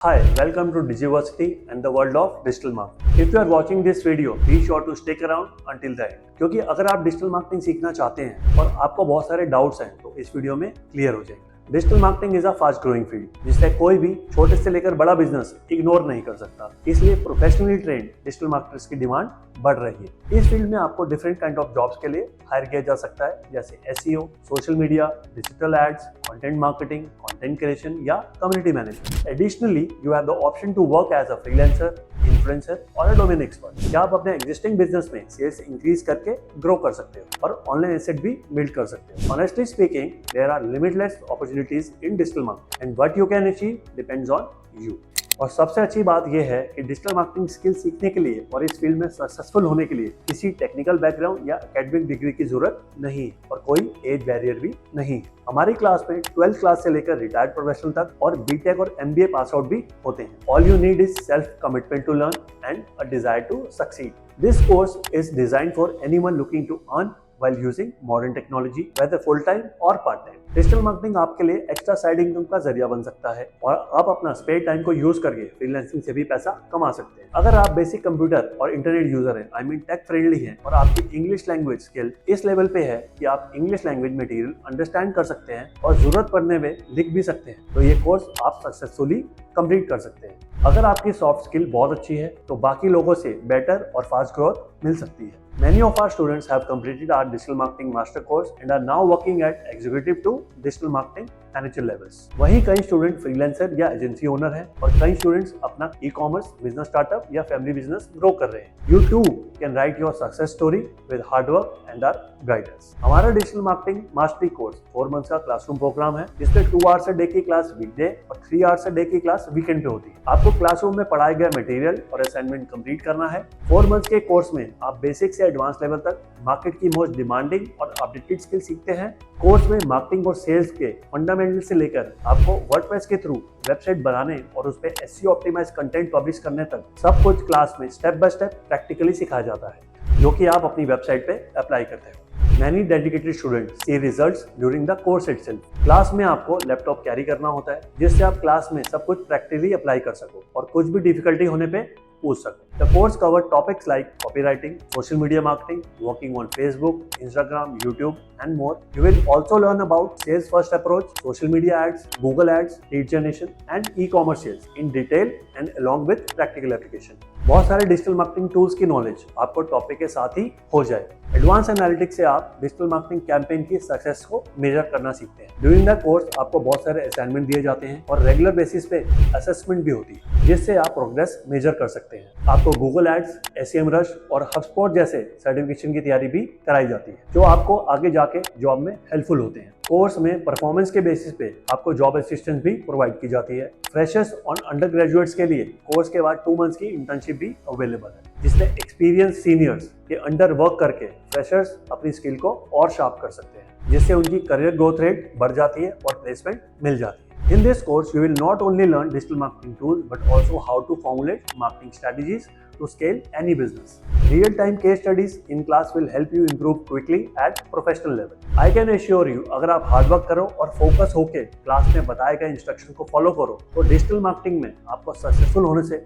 Hi, welcome to Digiversity and the world of digital marketing. If you are watching this video, be sure to stick around until the end. क्योंकि अगर आप digital marketing सीखना चाहते हैं और आपको बहुत सारे डाउट्स हैं तो इस वीडियो में क्लियर हो जाएंगे। Digital marketing is a fast growing field जिससे कोई भी छोटे से लेकर बड़ा बिजनेस इग्नोर नहीं कर सकता। इसलिए प्रोफेशनली ट्रेंड डिजिटल मार्केटर्स की डिमांड बढ़ रही है। इस फील्ड में आपको डिफरेंट काइंड ऑफ जॉब्स के लिए हायर किया जा सकता है, जैसे SEO, social media, digital ads, content marketing, content creation या community management. Additionally you have the option to work as a freelancer, influencer और अ डोमेन एक्सपर्ट। क्या आप अपने एग्जिस्टिंग बिजनेस में सेल्स इंक्रीज करके ग्रो कर सकते हो और ऑनलाइन एसेट भी बिल्ड कर सकते हो। Honestly speaking, there are limitless opportunities in digital marketing and what you can achieve depends on you. और सबसे अच्छी बात यह है कि डिजिटल मार्केटिंग स्किल सीखने के लिए और इस फील्ड में सक्सेसफुल होने के लिए किसी टेक्निकल बैकग्राउंड या एकेडमिक डिग्री की जरूरत नहीं है और कोई एज बैरियर भी नहीं है। हमारी क्लास में 12th क्लास से लेकर रिटायर्ड प्रोफेशनल तक और बीटेक और एमबीए पास आउट भी होते हैं। All you need is self commitment to learn and a desire to succeed. This course is designed for anyone looking to earn while using modern technology, whether full time or part time. Digital marketing आपके लिए extra side income का जरिया बन सकता है और आप अपना स्पेयर टाइम को यूज करके फ्रीलांसिंग से भी पैसा कमा सकते हैं। अगर आप बेसिक कंप्यूटर और इंटरनेट यूजर हैं, आई मीन टेक फ्रेंडली हैं और आपकी इंग्लिश लैंग्वेज स्किल इस लेवल पे है कि आप इंग्लिश लैंग्वेज मटेरियल अंडरस्टैंड कर सकते हैं और जरूरत पड़ने में लिख भी सकते हैं, तो ये कोर्स आप सक्सेसफुली कंप्लीट कर सकते हैं। अगर आपकी सॉफ्ट स्किल बहुत अच्छी है तो बाकी लोगों से बेटर और फास्ट ग्रोथ मिल सकती है। Many of our students have completed our digital marketing master course and are now working at executive to digital marketing manager levels. वहीं कई स्टूडेंट फ्रीलांसर या एजेंसी ओनर हैं और कई स्टूडेंट्स अपना ई कॉमर्स बिजनेस स्टार्टअप या family business grow कर रहे हैं। You too can write your success story with hard work and our guidance. हमारा digital marketing mastery course 4 months का क्लासरूम प्रोग्राम है जिसमें 2 आवर्स अ डे की क्लास वीकडे और 3 आवर्स अ डे की क्लास वीकेंड पे होती है। आपको क्लासरूम में पढ़ाए गए मटेरियल और असाइनमेंट कंप्लीट करना है। 4 मंथ्स के कोर्स में आप बेसिक से एडवांस लेवल तक मार्केट की मोस्ट डिमांडिंग और अपडेटेड स्किल सीखते हैं। कोर्स में मार्केटिंग और सेल्स के फंडामेंटल से लेकर आपको वर्डप्रेस के थ्रू वेबसाइट बनाने और उस पर एसईओ ऑप्टिमाइज कंटेंट पब्लिश करने तक सब कुछ क्लास में स्टेप बाय स्टेप प्रैक्टिकली सिखाया जाता है, जो कि आप अपनी वेबसाइट पे अप्लाई करते हो। Many dedicated students see results during the course itself. Class में आपको लैपटॉप कैरी करना होता है जिससे आप क्लास में सब कुछ प्रैक्टिकली अप्लाई कर सको और कुछ भी डिफिकल्टी होने पे पूछ सको। The course covers topics like copywriting, social media marketing, working on Facebook, Instagram, YouTube, and more. You will also learn about sales first approach, social media ads, Google ads, lead generation, and e-commerce sales in detail and along with practical application. बहुत सारे digital marketing tools की knowledge आपको topic के साथ ही हो जाए। Advance analytics से आप डिजिटल मार्केटिंग कैंपेन की सक्सेस को मेजर करना सीखते हैं। ड्यूरिंग द कोर्स आपको बहुत सारे असाइनमेंट दिए जाते हैं और रेगुलर बेसिस पे असेसमेंट भी होती है जिससे आप प्रोग्रेस मेजर कर सकते हैं। आपको गूगल एड्स, SEMrush और HubSpot जैसे सर्टिफिकेशन की तैयारी भी कराई जाती है जो आपको आगे जाके जॉब में हेल्पफुल होते हैं। कोर्स में परफॉर्मेंस के बेसिस पे आपको जॉब असिस्टेंस भी प्रोवाइड की जाती है। फ्रेशर्स और अंडर ग्रेजुएट्स के लिए कोर्स के बाद 2 मंथ्स की इंटर्नशिप भी अवेलेबल है जिसमें एक्सपीरियंस सीनियर्स के अंडर वर्क करके फ्रेशर्स अपनी स्किल को और शार्प कर सकते हैं जिससे उनकी करियर ग्रोथ रेट बढ़ जाती है और प्लेसमेंट मिल जाती है। In this course, you will not only learn digital marketing tools but also how to formulate marketing strategies to scale any business. Real-time case studies in class will help you improve quickly at professional level. I can assure you, अगर आप hard work करो और focus होके class में बताए गए instruction को follow करो तो डिजिटल मार्केटिंग में आपको सक्सेसफुल होने से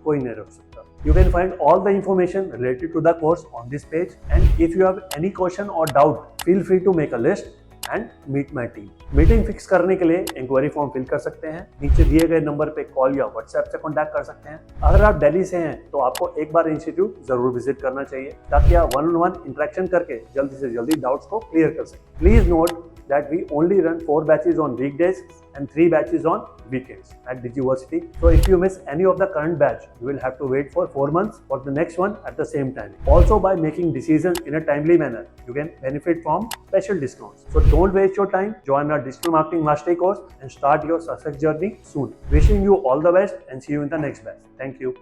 कोई नहीं रोक सकता। You can find all the information related to the course on this page, and if you have any question or doubt, feel free to make a list and meet my team. Meeting fix करने के लिए inquiry form fill कर सकते हैं। नीचे दिए गए number पे कॉल या व्हाट्सएप से कॉन्टैक्ट कर सकते हैं। अगर आप दिल्ली से हैं तो आपको एक बार इंस्टीट्यूट जरूर विजिट करना चाहिए ताकि आप 1-on-1 इंटरेक्शन करके जल्दी से जल्दी डाउट्स को क्लियर कर सकें। Please note that we only run 4 batches on weekdays and 3 batches on weekends at Digiversity. So if you miss any of the current batch, you will have to wait for 4 months for the next one at the same time. Also, by making decisions in a timely manner, you can benefit from special discounts. So don't waste your time. Join our Digital Marketing Mastery course and start your success journey soon. Wishing you all the best and see you in the next batch. Thank you.